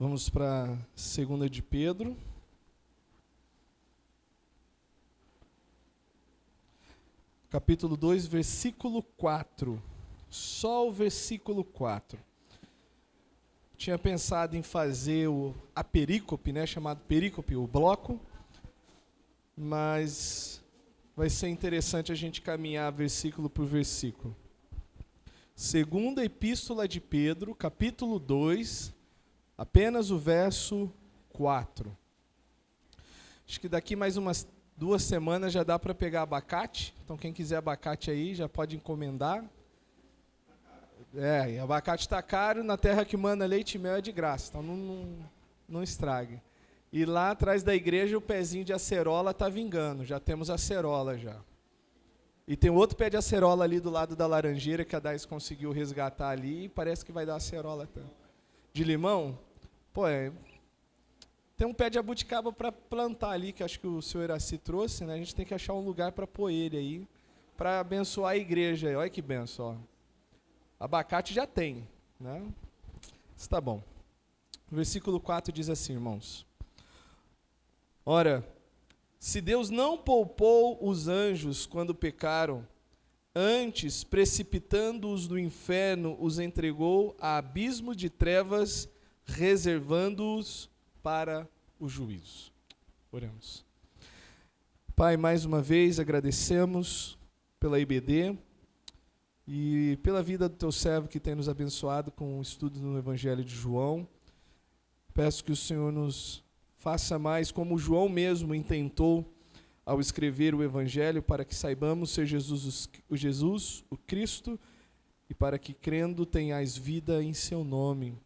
Vamos para 2 de Pedro. Capítulo 2, versículo 4. Só o versículo 4. Tinha pensado em fazer a perícope, chamado perícope, o bloco, mas vai ser interessante a gente caminhar versículo por versículo. Segunda Epístola de Pedro, capítulo 2, apenas o verso 4. Acho que daqui mais umas 2 semanas já dá para pegar abacate. Então quem quiser abacate aí já pode encomendar. E abacate está caro, na terra que manda leite e mel é de graça, então não estrague. E lá atrás da igreja o pezinho de acerola está vingando, já temos acerola já. E tem outro pé de acerola ali do lado da laranjeira que a Dais conseguiu resgatar ali e parece que vai dar acerola também. De limão? Tem um pé de abuticaba para plantar ali, que acho que o senhor Iraci trouxe, né? A gente tem que achar um lugar para pôr ele aí, para abençoar a igreja. Olha que benção, ó. Abacate já tem, né? Está bom. O versículo 4 diz assim, irmãos. Ora, se Deus não poupou os anjos quando pecaram, antes, precipitando-os no inferno, os entregou a abismo de trevas, reservando-os para o juízo. Oremos. Pai, mais uma vez agradecemos pela IBD e pela vida do teu servo que tem nos abençoado com o estudo no Evangelho de João. Peço que o Senhor nos faça mais como João mesmo intentou ao escrever o Evangelho, para que saibamos ser Jesus, o Cristo, e para que, crendo, tenhais vida em seu nome.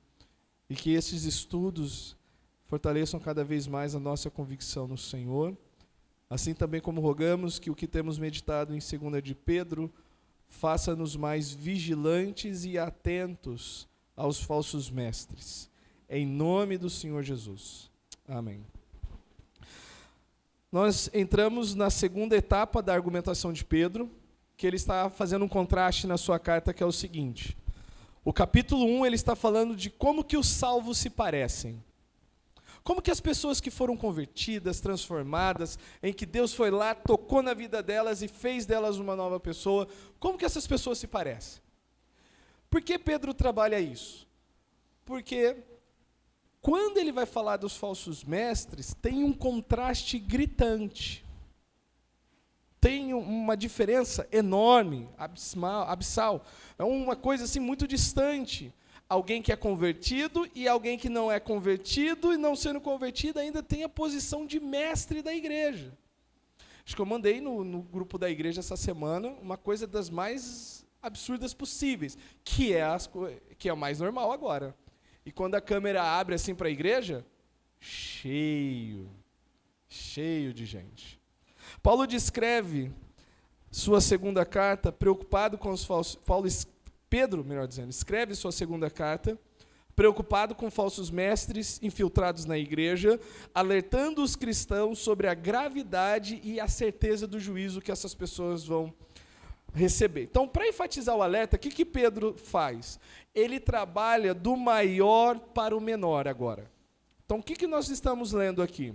E que esses estudos fortaleçam cada vez mais a nossa convicção no Senhor. Assim também como rogamos que o que temos meditado em 2 de Pedro faça-nos mais vigilantes e atentos aos falsos mestres. Em nome do Senhor Jesus. Amém. Nós entramos na segunda etapa da argumentação de Pedro, que ele está fazendo um contraste na sua carta, que é o seguinte. O capítulo 1, ele está falando de como que os salvos se parecem. Como que as pessoas que foram convertidas, transformadas, em que Deus foi lá, tocou na vida delas e fez delas uma nova pessoa, como que essas pessoas se parecem? Por que Pedro trabalha isso? Porque quando ele vai falar dos falsos mestres, tem um contraste gritante. Tem uma diferença enorme, abissal. É uma coisa assim muito distante. Alguém que é convertido e alguém que não é convertido, e não sendo convertido ainda tem a posição de mestre da igreja. Acho que eu mandei no grupo da igreja essa semana uma coisa das mais absurdas possíveis, que é a mais normal agora. E quando a câmera abre assim para a igreja, cheio de gente. Paulo descreve sua segunda carta, preocupado com os falsos... Pedro, melhor dizendo, escreve sua segunda carta, preocupado com falsos mestres infiltrados na igreja, alertando os cristãos sobre a gravidade e a certeza do juízo que essas pessoas vão receber. Então, para enfatizar o alerta, o que Pedro faz? Ele trabalha do maior para o menor agora. Então, o que nós estamos lendo aqui?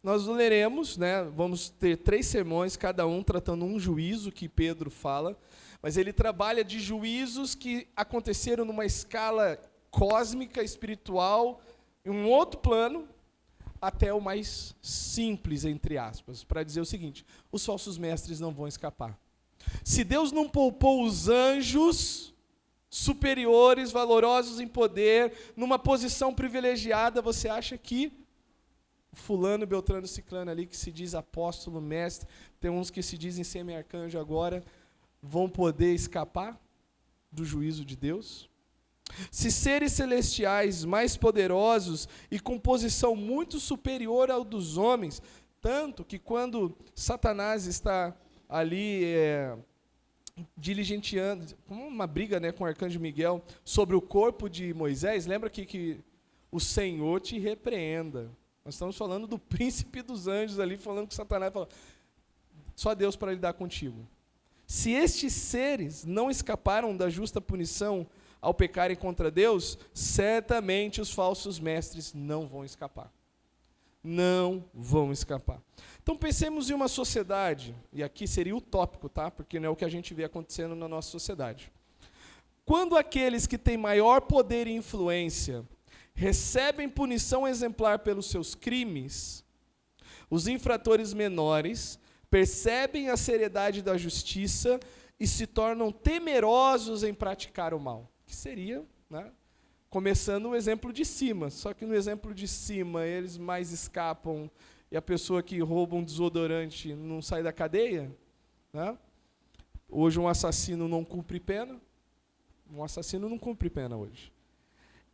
Nós leremos, vamos ter 3 sermões, cada um tratando um juízo que Pedro fala, mas ele trabalha de juízos que aconteceram numa escala cósmica, espiritual, em um outro plano, até o mais simples, entre aspas, para dizer o seguinte: os falsos mestres não vão escapar. Se Deus não poupou os anjos superiores, valorosos em poder, numa posição privilegiada, você acha que fulano, beltrano, ciclano ali, que se diz apóstolo, mestre, tem uns que se dizem semi-arcanjo agora, vão poder escapar do juízo de Deus? Se seres celestiais mais poderosos e com posição muito superior ao dos homens, tanto que quando Satanás está ali diligenteando, como uma briga com o arcanjo Miguel sobre o corpo de Moisés, lembra que o Senhor te repreenda. Nós estamos falando do príncipe dos anjos ali, falando que Satanás fala, só Deus para lidar contigo. Se estes seres não escaparam da justa punição ao pecarem contra Deus, certamente os falsos mestres não vão escapar. Não vão escapar. Então pensemos em uma sociedade, e aqui seria utópico, tá? Porque não é o que a gente vê acontecendo na nossa sociedade. Quando aqueles que têm maior poder e influência recebem punição exemplar pelos seus crimes, os infratores menores percebem a seriedade da justiça e se tornam temerosos em praticar o mal. Que seria, né? Começando o exemplo de cima, só que no exemplo de cima eles mais escapam e a pessoa que rouba um desodorante não sai da cadeia, né? Hoje um assassino não cumpre pena. Um assassino não cumpre pena hoje.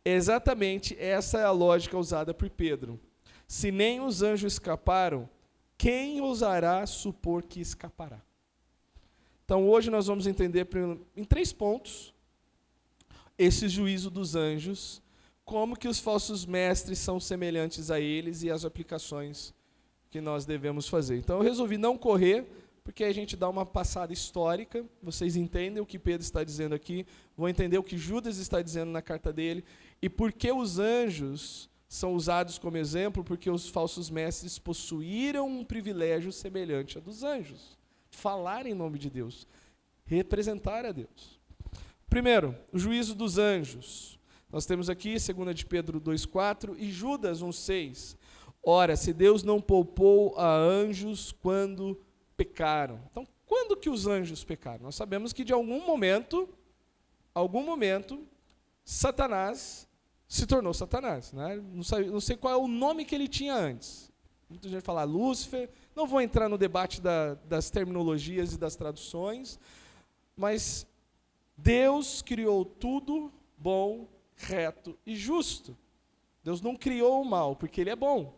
Exatamente essa é a lógica usada por Pedro. Se nem os anjos escaparam, quem ousará supor que escapará? Então hoje nós vamos entender em 3 pontos esse juízo dos anjos, como que os falsos mestres são semelhantes a eles e as aplicações que nós devemos fazer. Então eu resolvi não correr, porque a gente dá uma passada histórica, vocês entendem o que Pedro está dizendo aqui, vão entender o que Judas está dizendo na carta dele, e por que os anjos são usados como exemplo, porque os falsos mestres possuíram um privilégio semelhante a dos anjos. Falar em nome de Deus, representar a Deus. Primeiro, o juízo dos anjos. Nós temos aqui 2 de Pedro 2,4 e Judas 1,6. Ora, se Deus não poupou a anjos quando pecaram. Então, quando que os anjos pecaram? Nós sabemos que de algum momento, Satanás se tornou Satanás. Né? Não sei qual é o nome que ele tinha antes. Muita gente fala Lúcifer. Não vou entrar no debate das terminologias e das traduções, mas Deus criou tudo bom, reto e justo. Deus não criou o mal, porque Ele é bom.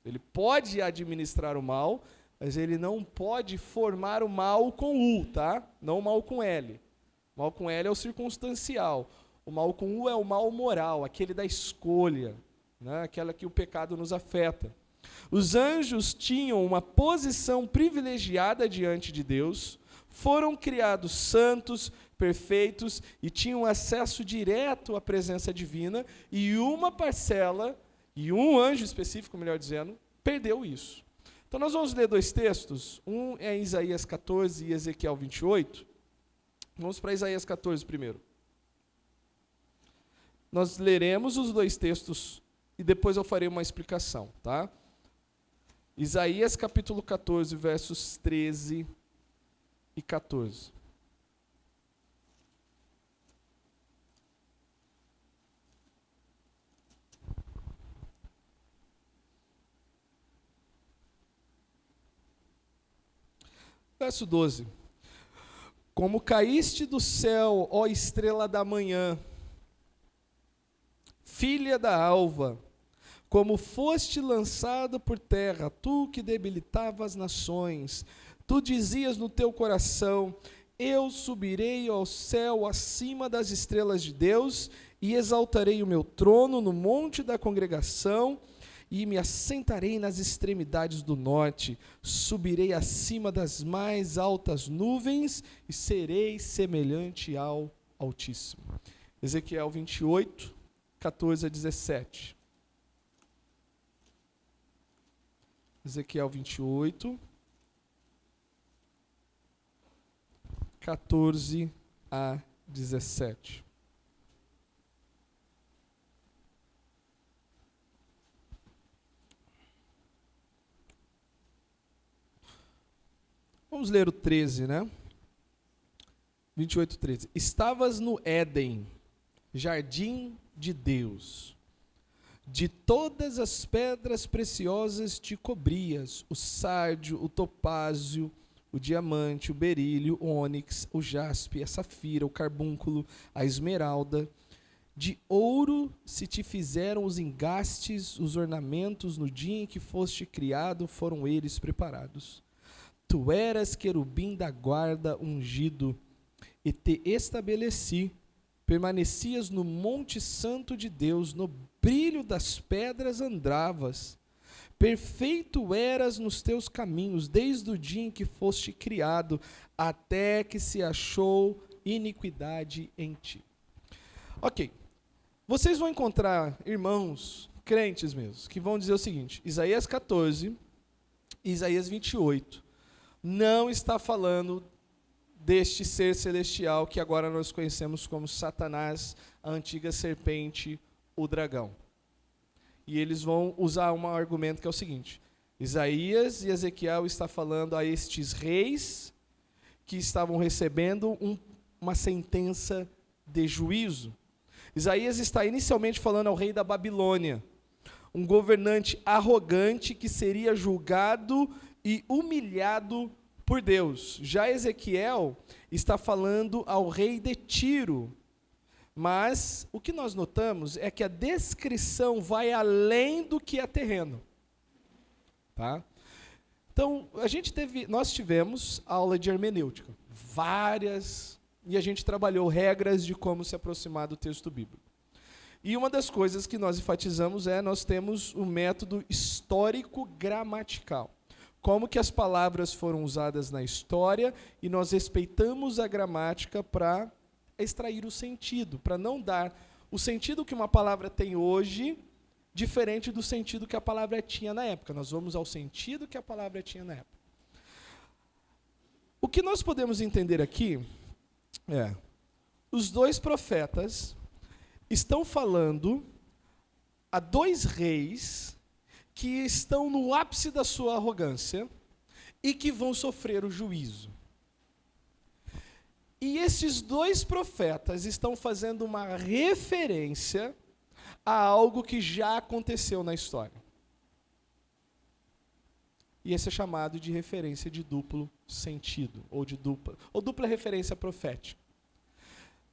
Ele pode administrar o mal, mas Ele não pode formar o mal com U, tá? Não o mal com L. O mal com L é o circunstancial. O mal com U é o mal moral, aquele da escolha, né? Aquela que o pecado nos afeta. Os anjos tinham uma posição privilegiada diante de Deus, foram criados santos, perfeitos e tinham acesso direto à presença divina, e uma parcela, e um anjo específico, melhor dizendo, perdeu isso. Então nós vamos ler 2 textos, um é Isaías 14 e Ezequiel 28. Vamos para Isaías 14 primeiro. Nós leremos os 2 textos e depois eu farei uma explicação, tá? Isaías capítulo 14, versos 13 e 14. Verso 12. Como caíste do céu, ó estrela da manhã, filha da alva, como foste lançado por terra, tu que debilitava as nações, tu dizias no teu coração, eu subirei ao céu acima das estrelas de Deus, e exaltarei o meu trono no monte da congregação, e me assentarei nas extremidades do norte, subirei acima das mais altas nuvens, e serei semelhante ao Altíssimo. Ezequiel 28, 14 a 17. Ezequiel 28, 14 a 17. Vamos ler o 13, né? 28, 13. Estavas no Éden, jardim de Deus. De todas as pedras preciosas te cobrias, o sárdio, o topázio, o diamante, o berílio, o ônix, o jaspe, a safira, o carbúnculo, a esmeralda. De ouro se te fizeram os engastes, os ornamentos, no dia em que foste criado, foram eles preparados. Tu eras querubim da guarda ungido, e te estabeleci. Permanecias no monte santo de Deus, no brilho das pedras andavas. Perfeito eras nos teus caminhos, desde o dia em que foste criado, até que se achou iniquidade em ti. Ok. Vocês vão encontrar irmãos, crentes mesmo, que vão dizer o seguinte: Isaías 14, Isaías 28, não está falando deste ser celestial que agora nós conhecemos como Satanás, a antiga serpente, o dragão. E eles vão usar um argumento que é o seguinte: Isaías e Ezequiel está falando a estes reis que estavam recebendo uma sentença de juízo. Isaías está inicialmente falando ao rei da Babilônia, um governante arrogante que seria julgado e humilhado por Deus. Já Ezequiel está falando ao rei de Tiro. Mas o que nós notamos é que a descrição vai além do que é terreno. Tá? Então, nós tivemos aula de hermenêutica, várias, e a gente trabalhou regras de como se aproximar do texto bíblico. E uma das coisas que nós enfatizamos nós temos o método histórico-gramatical. Como que as palavras foram usadas na história, e nós respeitamos a gramática para extrair o sentido, para não dar o sentido que uma palavra tem hoje, diferente do sentido que a palavra tinha na época. Nós vamos ao sentido que a palavra tinha na época. O que nós podemos entender aqui os dois profetas estão falando a dois reis que estão no ápice da sua arrogância e que vão sofrer o juízo. E esses dois profetas estão fazendo uma referência a algo que já aconteceu na história. E esse é chamado de referência de duplo sentido, ou dupla referência profética.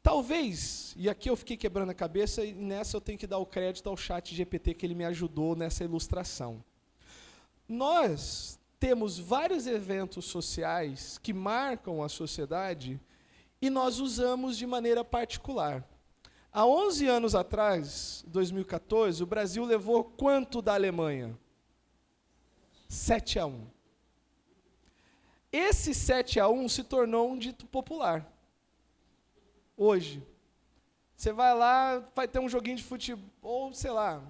Talvez, e aqui eu fiquei quebrando a cabeça, e nessa eu tenho que dar o crédito ao ChatGPT, que ele me ajudou nessa ilustração. Nós temos vários eventos sociais que marcam a sociedade, e nós usamos de maneira particular. Há 11 anos atrás, 2014, o Brasil levou quanto da Alemanha? 7-1. Esse 7-1 se tornou um dito popular. Hoje, você vai lá, vai ter um joguinho de futebol, sei lá,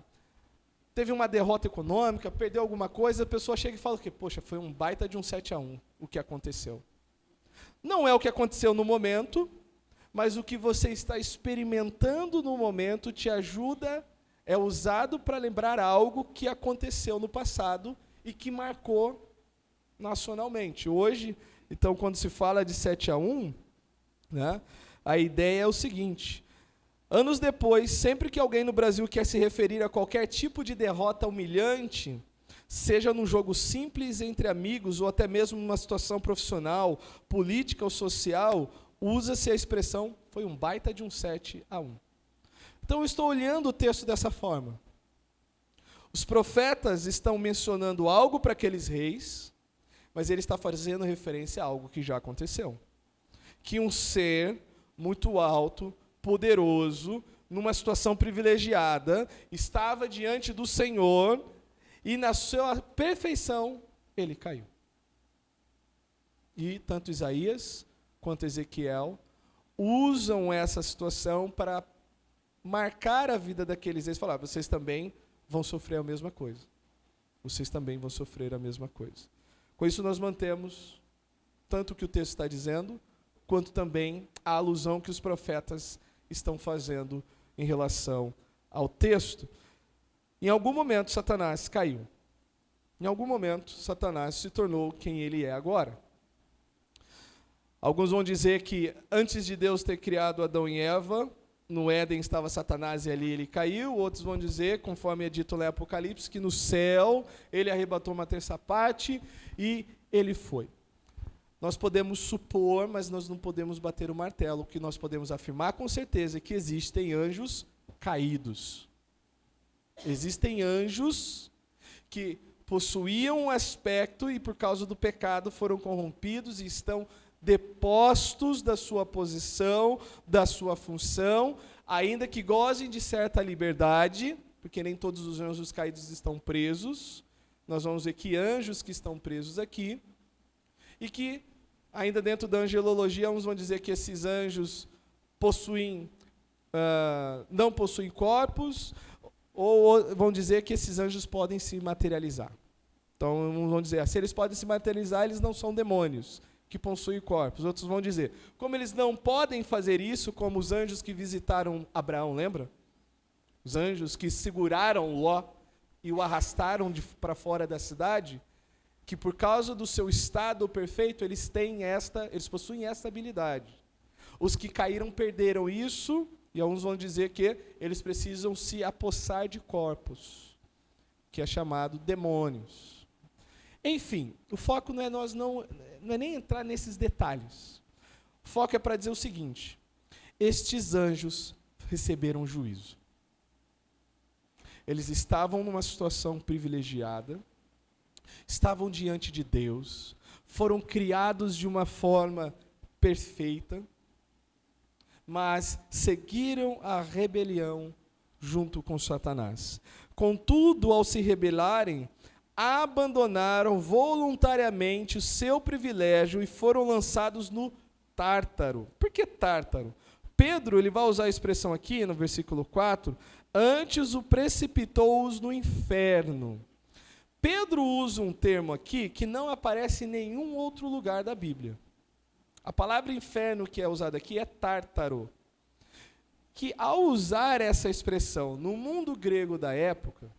teve uma derrota econômica, perdeu alguma coisa, a pessoa chega e fala que, poxa, foi um baita de um 7-1 o que aconteceu. Não é o que aconteceu no momento, mas o que você está experimentando no momento te ajuda, é usado para lembrar algo que aconteceu no passado e que marcou nacionalmente. Hoje, então, quando se fala de 7-1, a ideia é o seguinte: anos depois, sempre que alguém no Brasil quer se referir a qualquer tipo de derrota humilhante, seja num jogo simples entre amigos ou até mesmo numa situação profissional, política ou social, usa-se a expressão, foi um baita de um 7-1. Então eu estou olhando o texto dessa forma. Os profetas estão mencionando algo para aqueles reis, mas ele está fazendo referência a algo que já aconteceu. Que um ser muito alto, poderoso, numa situação privilegiada, estava diante do Senhor, e na sua perfeição, ele caiu. E tanto Isaías quanto Ezequiel usam essa situação para marcar a vida daqueles reis e falar: vocês também vão sofrer a mesma coisa. Vocês também vão sofrer a mesma coisa. Com isso nós mantemos tanto o que o texto está dizendo, quanto também a alusão que os profetas estão fazendo em relação ao texto. Em algum momento, Satanás caiu. Em algum momento, Satanás se tornou quem ele é agora. Alguns vão dizer que antes de Deus ter criado Adão e Eva, no Éden estava Satanás e ali ele caiu. Outros vão dizer, conforme é dito lá em Apocalipse, que no céu ele arrebatou uma terça parte e ele foi. Nós podemos supor, mas nós não podemos bater o martelo. O que nós podemos afirmar com certeza é que existem anjos caídos. Existem anjos que possuíam um aspecto e por causa do pecado foram corrompidos e estão depostos da sua posição, da sua função, ainda que gozem de certa liberdade, porque nem todos os anjos caídos estão presos. Nós vamos ver que anjos que estão presos aqui, e que, ainda dentro da angelologia, uns vão dizer que esses anjos possuem não possuem corpos, ou vão dizer que esses anjos podem se materializar. Então, uns vão dizer, se eles podem se materializar, eles não são demônios que possuem corpos. Outros vão dizer, como eles não podem fazer isso, como os anjos que visitaram Abraão, lembra? Os anjos que seguraram Ló e o arrastaram para fora da cidade, que por causa do seu estado perfeito, eles possuem esta habilidade. Os que caíram perderam isso, e alguns vão dizer que eles precisam se apossar de corpos, que é chamado demônios. Enfim, o foco não é nem entrar nesses detalhes. O foco é para dizer o seguinte: estes anjos receberam juízo. Eles estavam numa situação privilegiada, estavam diante de Deus, foram criados de uma forma perfeita, mas seguiram a rebelião junto com Satanás. Contudo, ao se rebelarem, abandonaram voluntariamente o seu privilégio e foram lançados no Tártaro. Por que Tártaro? Pedro, ele vai usar a expressão aqui no versículo 4, antes o precipitou-os no inferno. Pedro usa um termo aqui que não aparece em nenhum outro lugar da Bíblia. A palavra inferno que é usada aqui é tártaro. Que ao usar essa expressão no mundo grego da época,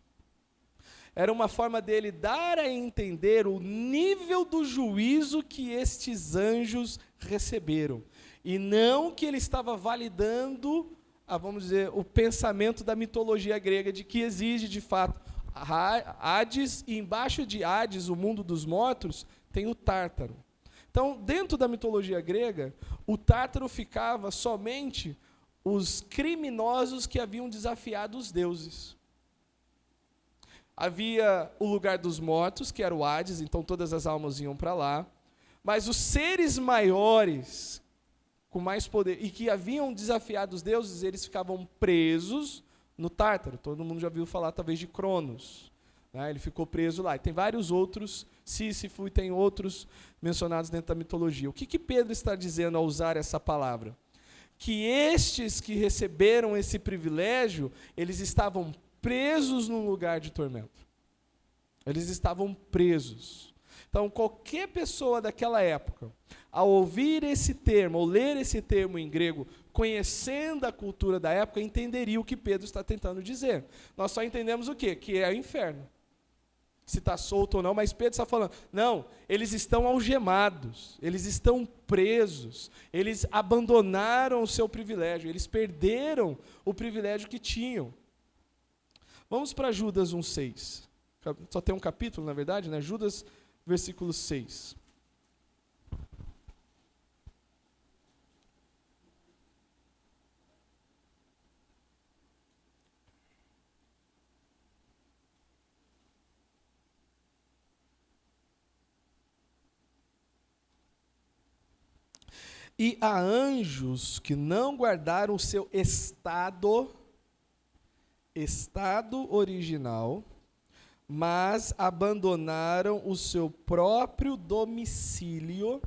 era uma forma dele dar a entender o nível do juízo que estes anjos receberam. E não que ele estava validando, vamos dizer, o pensamento da mitologia grega de que exige, de fato, Hades, e embaixo de Hades, o mundo dos mortos, tem o Tártaro. Então, dentro da mitologia grega, o Tártaro ficava somente os criminosos que haviam desafiado os deuses. Havia o lugar dos mortos, que era o Hades, então todas as almas iam para lá. Mas os seres maiores, com mais poder, e que haviam desafiado os deuses, eles ficavam presos no Tártaro. Todo mundo já ouviu falar, talvez, de Cronos. Né? Ele ficou preso lá. E tem vários outros, Sísifo, e tem outros mencionados dentro da mitologia. O que Pedro está dizendo ao usar essa palavra? Que estes que receberam esse privilégio, eles estavam presos num lugar de tormento. Eles estavam presos. Então, qualquer pessoa daquela época, ao ouvir esse termo, ou ler esse termo em grego, conhecendo a cultura da época, entenderia o que Pedro está tentando dizer. Nós só entendemos o quê? Que é o inferno. Se está solto ou não, mas Pedro está falando, não, eles estão algemados, eles estão presos, eles abandonaram o seu privilégio, eles perderam o privilégio que tinham. Vamos para Judas 1,6. Só tem um capítulo, na verdade, né? Judas, versículo 6. E há anjos que não guardaram o seu estado original, mas abandonaram o seu próprio domicílio.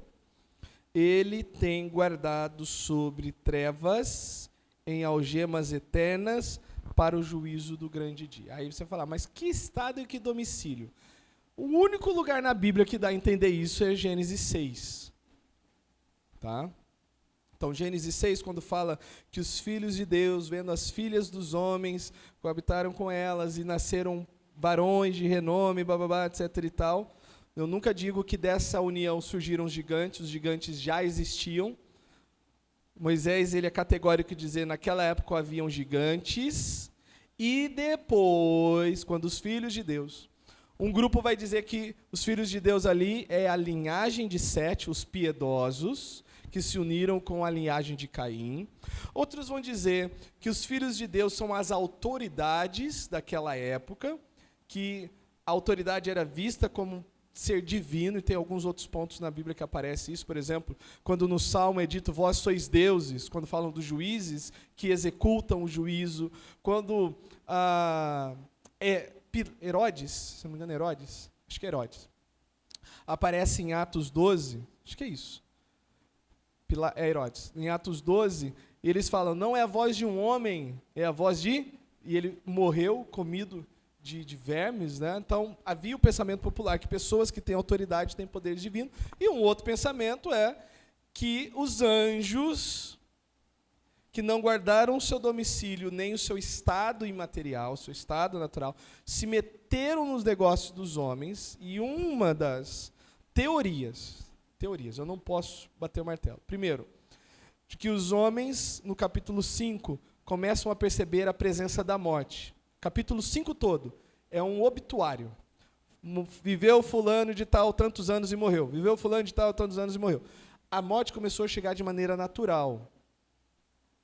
Ele tem guardado sobre trevas, em algemas eternas, para o juízo do grande dia. Aí você fala, mas que estado e que domicílio? O único lugar na Bíblia que dá a entender isso é Gênesis 6. Tá? Então, Gênesis 6, quando fala que os filhos de Deus, vendo as filhas dos homens, coabitaram com elas e nasceram varões de renome, bababá, etc. e tal. Eu nunca digo que dessa união surgiram os gigantes já existiam. Moisés, ele é categórico em dizer, naquela época haviam gigantes, e depois, quando os filhos de Deus, um grupo vai dizer que os filhos de Deus ali é a linhagem de Sete, os piedosos, que se uniram com a linhagem de Caim. Outros vão dizer que os filhos de Deus são as autoridades daquela época, que a autoridade era vista como ser divino, e tem alguns outros pontos na Bíblia que aparece isso. Por exemplo, quando no Salmo é dito, vós sois deuses, quando falam dos juízes que executam o juízo, quando Herodes, se não me engano Herodes, acho que é Herodes, aparece em Atos 12, acho que é isso, Herodes, em Atos 12, E eles falam, não é a voz de um homem, é a voz de... E ele morreu comido de vermes, né? Então, havia o pensamento popular que pessoas que têm autoridade têm poderes divinos. E um outro pensamento é que os anjos, que não guardaram o seu domicílio, nem o seu estado imaterial, o seu estado natural, se meteram nos negócios dos homens. E uma das teorias, eu não posso bater o martelo. Primeiro, de que os homens, no capítulo 5, começam a perceber a presença da morte. Capítulo 5 todo é um obituário. Viveu fulano de tal tantos anos e morreu. Viveu fulano de tal tantos anos e morreu. A morte começou a chegar de maneira natural.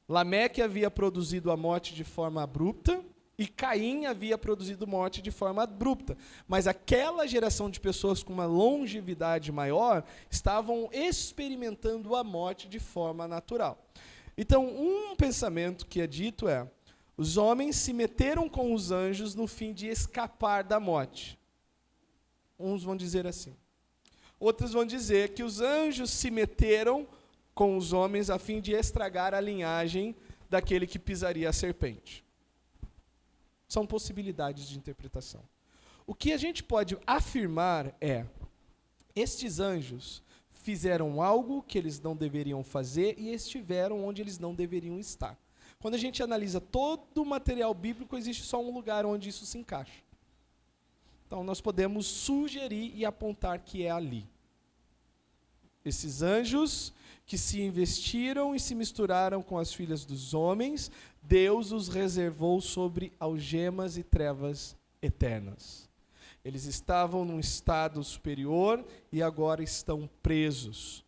Lameque havia produzido a morte de forma abrupta e Caim havia produzido morte de forma abrupta. Mas aquela geração de pessoas com uma longevidade maior estavam experimentando a morte de forma natural. Então, um pensamento que é dito é: os homens se meteram com os anjos no fim de escapar da morte. Uns vão dizer assim. Outros vão dizer que os anjos se meteram com os homens a fim de estragar a linhagem daquele que pisaria a serpente. São possibilidades de interpretação. O que a gente pode afirmar é: estes anjos fizeram algo que eles não deveriam fazer e estiveram onde eles não deveriam estar. Quando a gente analisa todo o material bíblico, existe só um lugar onde isso se encaixa. Então, nós podemos sugerir e apontar que é ali. Esses anjos que se investiram e se misturaram com as filhas dos homens, Deus os reservou sobre algemas e trevas eternas. Eles estavam num estado superior e agora estão presos.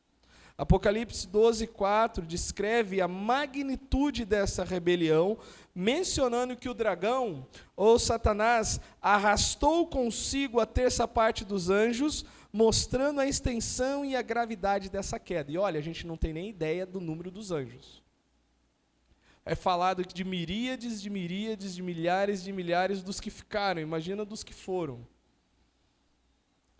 Apocalipse 12:4 descreve a magnitude dessa rebelião, mencionando que o dragão, ou Satanás, arrastou consigo a terça parte dos anjos, mostrando a extensão e a gravidade dessa queda. E olha, a gente não tem nem ideia do número dos anjos. É falado de miríades, de milhares de milhares dos que ficaram. Imagina dos que foram.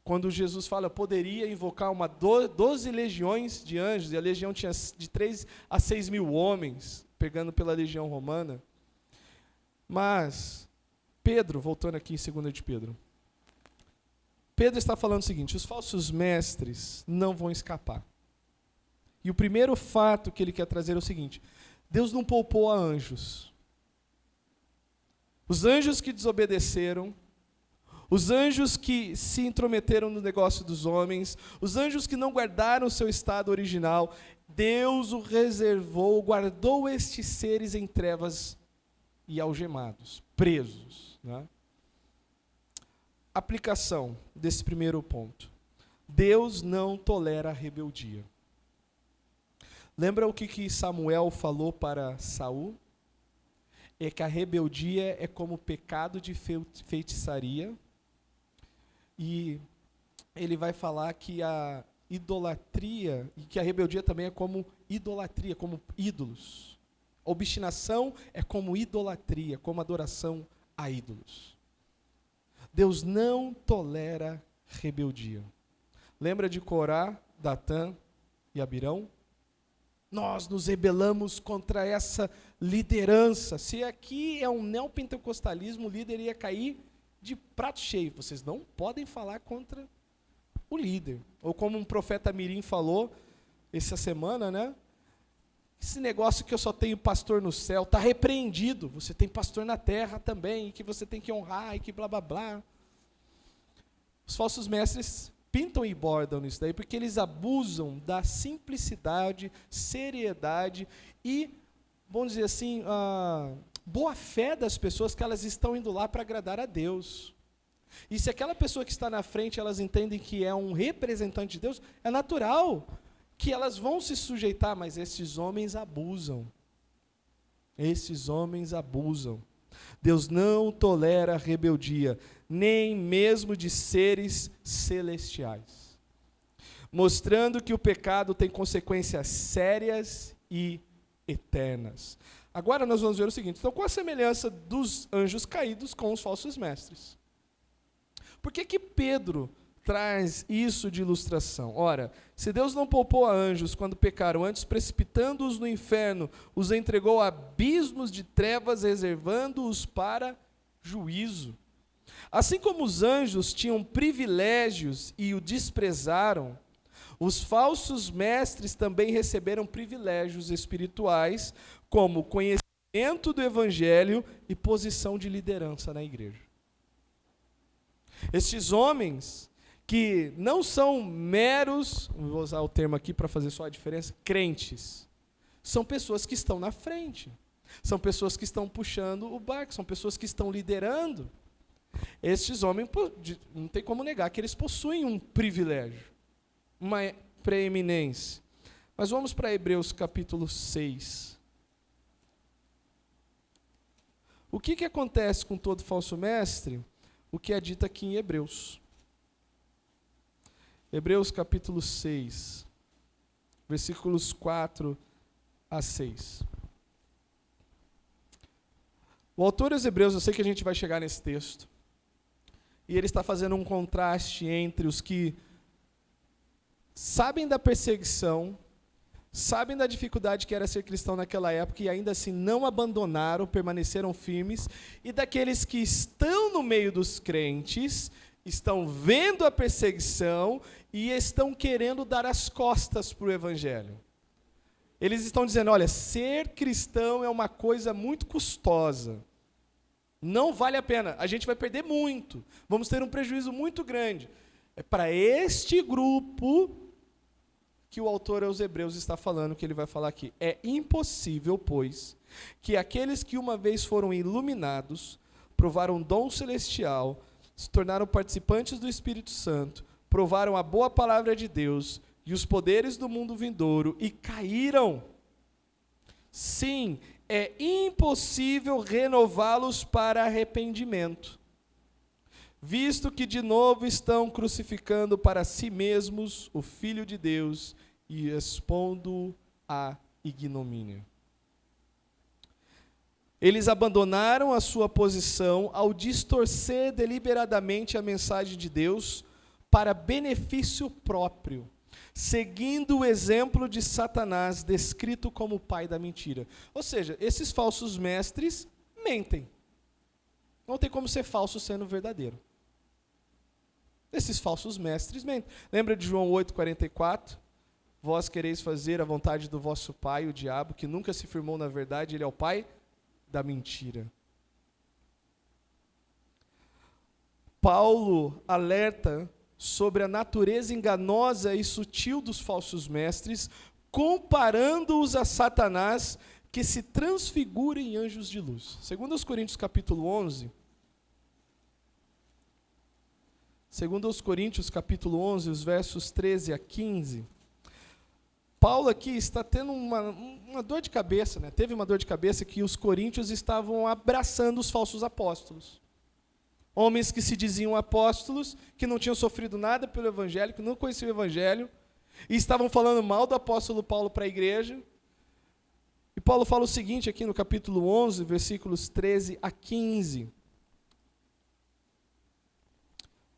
Quando Jesus fala, poderia invocar 12 legiões de anjos, e a legião tinha de 3 a 6 mil homens, pegando pela legião romana. Mas, Pedro, voltando aqui em 2 de Pedro, Pedro está falando o seguinte: os falsos mestres não vão escapar. E o primeiro fato que ele quer trazer é o seguinte: Deus não poupou a anjos. Os anjos que desobedeceram, os anjos que se intrometeram no negócio dos homens, os anjos que não guardaram o seu estado original, Deus o reservou, guardou estes seres em trevas e algemados, presos, né? Aplicação desse primeiro ponto. Deus não tolera a rebeldia. Lembra o que Samuel falou para Saul? É que a rebeldia é como pecado de feitiçaria. E ele vai falar que a idolatria, e que a rebeldia também é como idolatria, como ídolos. A obstinação é como idolatria, como adoração a ídolos. Deus não tolera rebeldia. Lembra de Corá, Datã e Abirão? Nós nos rebelamos contra essa liderança. Se aqui é um neopentecostalismo, o líder ia cair de prato cheio. Vocês não podem falar contra o líder. Ou como um profeta Mirim falou essa semana, né? Esse negócio que eu só tenho pastor no céu, está repreendido. Você tem pastor na terra também, e que você tem que honrar, e que blá, blá, blá. Os falsos mestres pintam e bordam nisso daí, porque eles abusam da simplicidade, seriedade e, vamos dizer assim, boa fé das pessoas, que elas estão indo lá para agradar a Deus. E se aquela pessoa que está na frente, elas entendem que é um representante de Deus, é natural que elas vão se sujeitar, mas esses homens abusam. Esses homens abusam. Deus não tolera a rebeldia, nem mesmo de seres celestiais, mostrando que o pecado tem consequências sérias e eternas. Agora nós vamos ver o seguinte: então, qual a semelhança dos anjos caídos com os falsos mestres? Por que Pedro traz isso de ilustração? Ora, se Deus não poupou a anjos quando pecaram, antes precipitando-os no inferno, os entregou a abismos de trevas, reservando-os para juízo. Assim como os anjos tinham privilégios e o desprezaram, os falsos mestres também receberam privilégios espirituais, como conhecimento do evangelho e posição de liderança na igreja. Estes homens que não são meros, vou usar o termo aqui para fazer só a diferença, crentes, são pessoas que estão na frente, são pessoas que estão puxando o barco, são pessoas que estão liderando. Estes homens, não tem como negar que eles possuem um privilégio, uma preeminência. Mas vamos para Hebreus capítulo 6. O que acontece com todo falso mestre? O que é dito aqui em Hebreus. Hebreus capítulo 6, versículos 4 a 6. O autor aos Hebreus, eu sei que a gente vai chegar nesse texto, e ele está fazendo um contraste entre os que sabem da perseguição, sabem da dificuldade que era ser cristão naquela época e ainda assim não abandonaram, permaneceram firmes, e daqueles que estão no meio dos crentes, estão vendo a perseguição e estão querendo dar as costas para o evangelho. Eles estão dizendo, olha, ser cristão é uma coisa muito custosa, não vale a pena, a gente vai perder muito, vamos ter um prejuízo muito grande. É para este grupo que o autor aos Hebreus está falando, que ele vai falar aqui. É impossível, pois, que aqueles que uma vez foram iluminados, provaram dom celestial, se tornaram participantes do Espírito Santo, provaram a boa palavra de Deus e os poderes do mundo vindouro e caíram. Sim, é impossível renová-los para arrependimento, visto que de novo estão crucificando para si mesmos o Filho de Deus e expondo-o à ignomínia. Eles abandonaram a sua posição ao distorcer deliberadamente a mensagem de Deus para benefício próprio, seguindo o exemplo de Satanás, descrito como o pai da mentira. Ou seja, esses falsos mestres mentem. Não tem como ser falso sendo verdadeiro. Esses falsos mestres mentem. Lembra de João 8,44? Vós quereis fazer a vontade do vosso pai, o diabo, que nunca se firmou na verdade, ele é o pai da mentira. Paulo alerta sobre a natureza enganosa e sutil dos falsos mestres, comparando-os a Satanás, que se transfigura em anjos de luz. Segundo aos Coríntios capítulo 11, segundo aos Coríntios capítulo 11, os versos 13 a 15, Paulo aqui está tendo uma dor de cabeça, né? Teve uma dor de cabeça que os coríntios estavam abraçando os falsos apóstolos. Homens que se diziam apóstolos, que não tinham sofrido nada pelo evangelho, que não conheciam o evangelho, e estavam falando mal do apóstolo Paulo para a igreja. E Paulo fala o seguinte aqui no capítulo 11, versículos 13 a 15.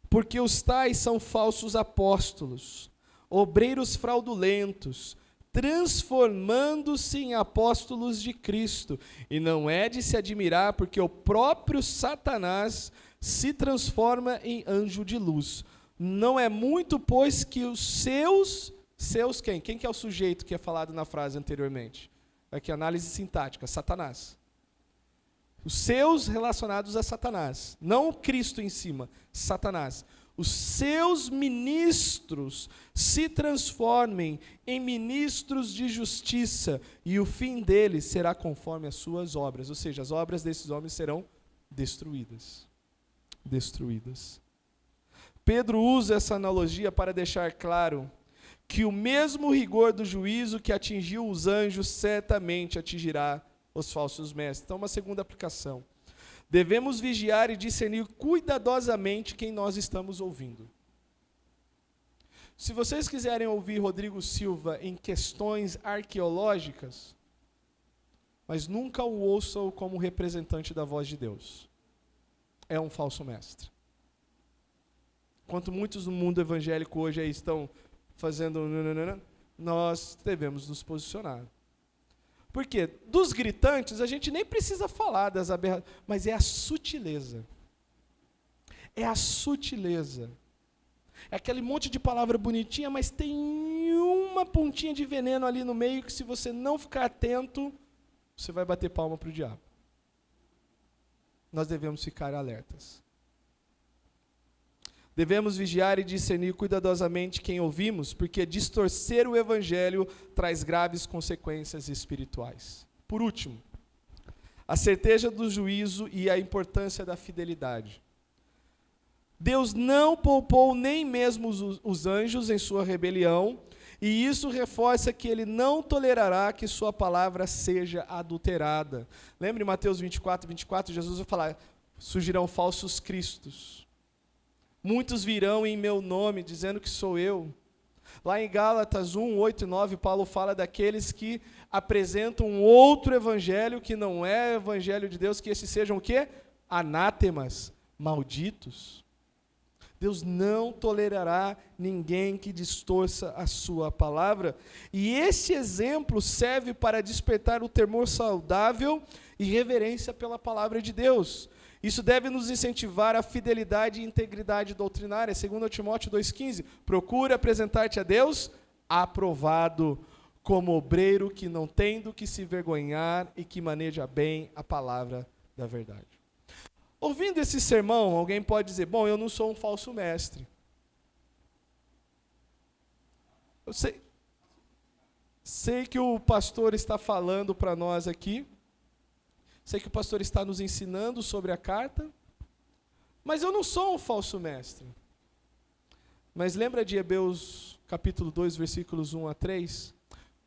Porque os tais são falsos apóstolos, obreiros fraudulentos, transformando-se em apóstolos de Cristo. E não é de se admirar, porque o próprio Satanás se transforma em anjo de luz. Não é muito, pois, que os seus quem? Quem que é o sujeito que é falado na frase anteriormente? Aqui, análise sintática, Satanás. Os seus relacionados a Satanás, não o Cristo em cima, Satanás. Os seus ministros se transformem em ministros de justiça, e o fim deles será conforme as suas obras. Ou seja, as obras desses homens serão destruídas. Destruídas. Pedro usa essa analogia para deixar claro que o mesmo rigor do juízo que atingiu os anjos certamente atingirá os falsos mestres. Então, uma segunda aplicação. Devemos vigiar e discernir cuidadosamente quem nós estamos ouvindo. Se vocês quiserem ouvir Rodrigo Silva em questões arqueológicas, mas nunca o ouçam como representante da voz de Deus. É um falso mestre. enquanto muitos no mundo evangélico hoje aí estão fazendo, nós devemos nos posicionar. Por quê? Dos gritantes, a gente nem precisa falar das aberrações, mas é a sutileza. É a sutileza. É aquele monte de palavra bonitinha, mas tem uma pontinha de veneno ali no meio que, se você não ficar atento, você vai bater palma para o diabo. Nós devemos ficar alertas. Devemos vigiar e discernir cuidadosamente quem ouvimos, porque distorcer o evangelho traz graves consequências espirituais. Por último, a certeza do juízo e a importância da fidelidade. Deus não poupou nem mesmo os anjos em sua rebelião, e isso reforça que ele não tolerará que sua palavra seja adulterada. Lembre Mateus 24, Jesus vai falar, surgirão falsos cristos. Muitos virão em meu nome, dizendo que sou eu. Lá em Gálatas 1, 8 e 9, Paulo fala daqueles que apresentam um outro evangelho, que não é o evangelho de Deus, que esses sejam o quê? Anátemas, malditos. Deus não tolerará ninguém que distorça a sua palavra. E esse exemplo serve para despertar o temor saudável e reverência pela palavra de Deus. Isso deve nos incentivar à fidelidade e integridade doutrinária. 2 Timóteo 2,15, procura apresentar-te a Deus aprovado, como obreiro que não tem do que se vergonhar e que maneja bem a palavra da verdade. Ouvindo esse sermão, alguém pode dizer, bom, eu não sou um falso mestre. Eu sei que o pastor está falando para nós aqui, sei que o pastor está nos ensinando sobre a carta, mas eu não sou um falso mestre. Mas lembra de Hebreus capítulo 2, versículos 1 a 3?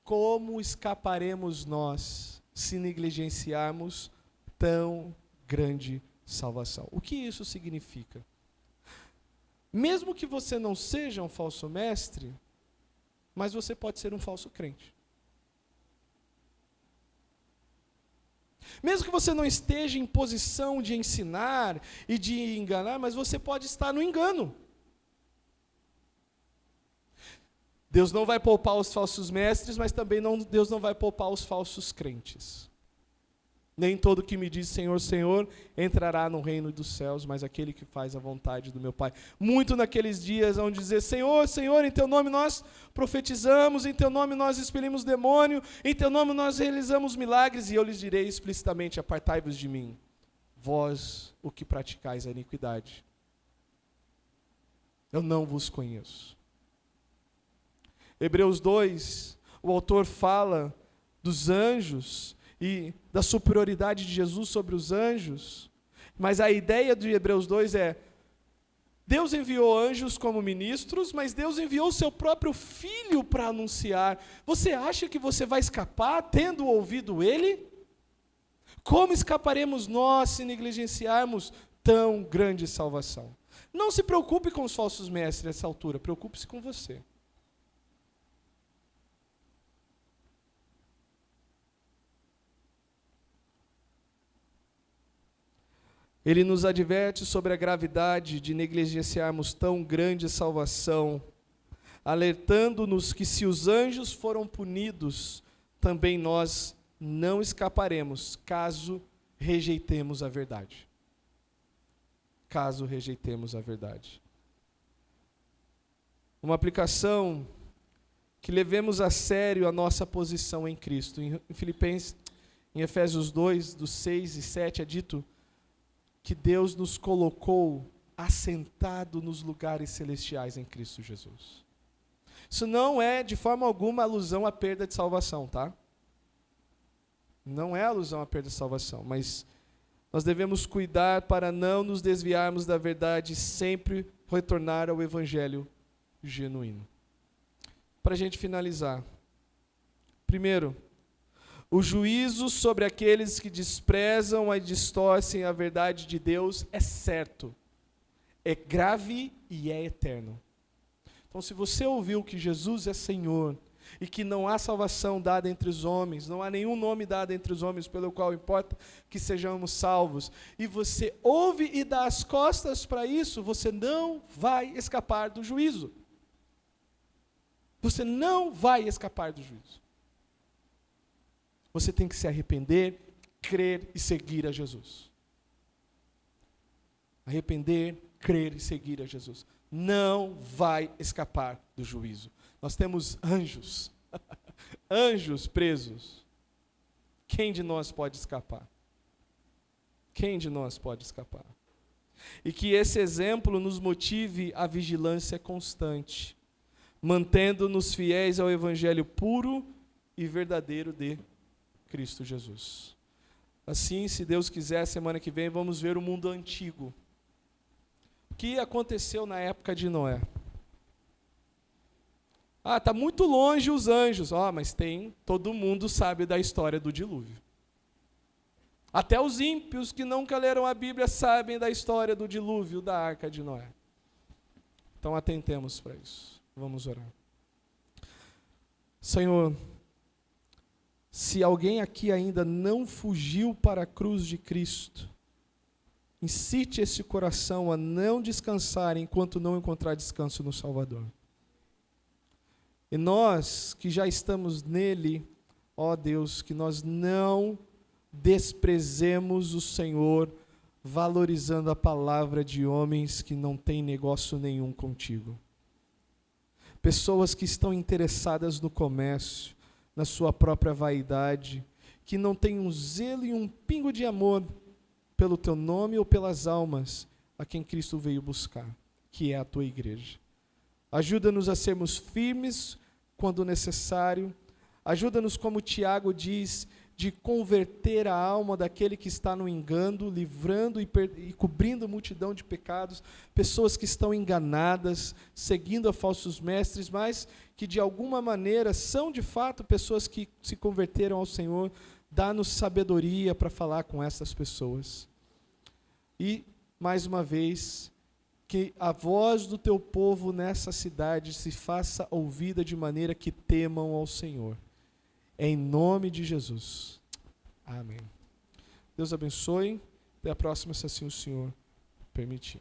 Como escaparemos nós se negligenciarmos tão grande salvação? O que isso significa? Mesmo que você não seja um falso mestre, mas você pode ser um falso crente. Mesmo que você não esteja em posição de ensinar e de enganar, mas você pode estar no engano. Deus não vai poupar os falsos mestres, mas também Deus não vai poupar os falsos crentes. Nem todo que me diz Senhor, Senhor, entrará no reino dos céus, mas aquele que faz a vontade do meu Pai. Muito naqueles dias vão dizer, Senhor, Senhor, em teu nome nós profetizamos, em teu nome nós expelimos demônio, em teu nome nós realizamos milagres, e eu lhes direi explicitamente, apartai-vos de mim, vós o que praticais a iniquidade. Eu não vos conheço. Hebreus 2, o autor fala dos anjos, e da superioridade de Jesus sobre os anjos, mas a ideia de Hebreus 2 é, Deus enviou anjos como ministros, mas Deus enviou o seu próprio Filho para anunciar. Você acha que você vai escapar tendo ouvido Ele? Como escaparemos nós se negligenciarmos tão grande salvação? Não se preocupe com os falsos mestres nessa altura, preocupe-se com você. Ele nos adverte sobre a gravidade de negligenciarmos tão grande salvação, alertando-nos que se os anjos foram punidos, também nós não escaparemos, caso rejeitemos a verdade. Caso rejeitemos a verdade. Uma aplicação que levemos a sério a nossa posição em Cristo. Em Efésios 2, dos 6 e 7, é dito que Deus nos colocou assentado nos lugares celestiais em Cristo Jesus. Isso não é de forma alguma alusão à perda de salvação, tá? Não é alusão à perda de salvação, mas nós devemos cuidar para não nos desviarmos da verdade e sempre retornar ao evangelho genuíno. Para a gente finalizar. Primeiro, o juízo sobre aqueles que desprezam e distorcem a verdade de Deus é certo, é grave e é eterno. Então, se você ouviu que Jesus é Senhor, e que não há salvação dada entre os homens, não há nenhum nome dado entre os homens pelo qual importa que sejamos salvos, e você ouve e dá as costas para isso, você não vai escapar do juízo. Você não vai escapar do juízo. Você tem que se arrepender, crer e seguir a Jesus. Arrepender, crer e seguir a Jesus. Não vai escapar do juízo. Nós temos anjos, anjos presos. Quem de nós pode escapar? Quem de nós pode escapar? E que esse exemplo nos motive à vigilância constante, mantendo-nos fiéis ao evangelho puro e verdadeiro de Cristo Jesus. Assim, se Deus quiser, semana que vem vamos ver o mundo antigo. O que aconteceu na época de Noé? Está muito longe os anjos. Mas todo mundo sabe da história do dilúvio. Até os ímpios que nunca leram a Bíblia sabem da história do dilúvio da arca de Noé. Então atentemos para isso. Vamos orar. Senhor, se alguém aqui ainda não fugiu para a cruz de Cristo, incite esse coração a não descansar enquanto não encontrar descanso no Salvador. E nós que já estamos nele, ó Deus, que nós não desprezemos o Senhor, valorizando a palavra de homens que não têm negócio nenhum contigo. Pessoas que estão interessadas no comércio, na sua própria vaidade, que não têm um zelo e um pingo de amor pelo teu nome ou pelas almas a quem Cristo veio buscar, que é a tua igreja. Ajuda-nos a sermos firmes quando necessário. Ajuda-nos, como Tiago diz, de converter a alma daquele que está no engano, livrando e cobrindo multidão de pecados, pessoas que estão enganadas, seguindo a falsos mestres, mas que de alguma maneira são de fato pessoas que se converteram ao Senhor. Dá-nos sabedoria para falar com essas pessoas. E, mais uma vez, que a voz do teu povo nessa cidade se faça ouvida de maneira que temam ao Senhor. Em nome de Jesus. Amém. Deus abençoe. Até a próxima, se assim o Senhor permitir.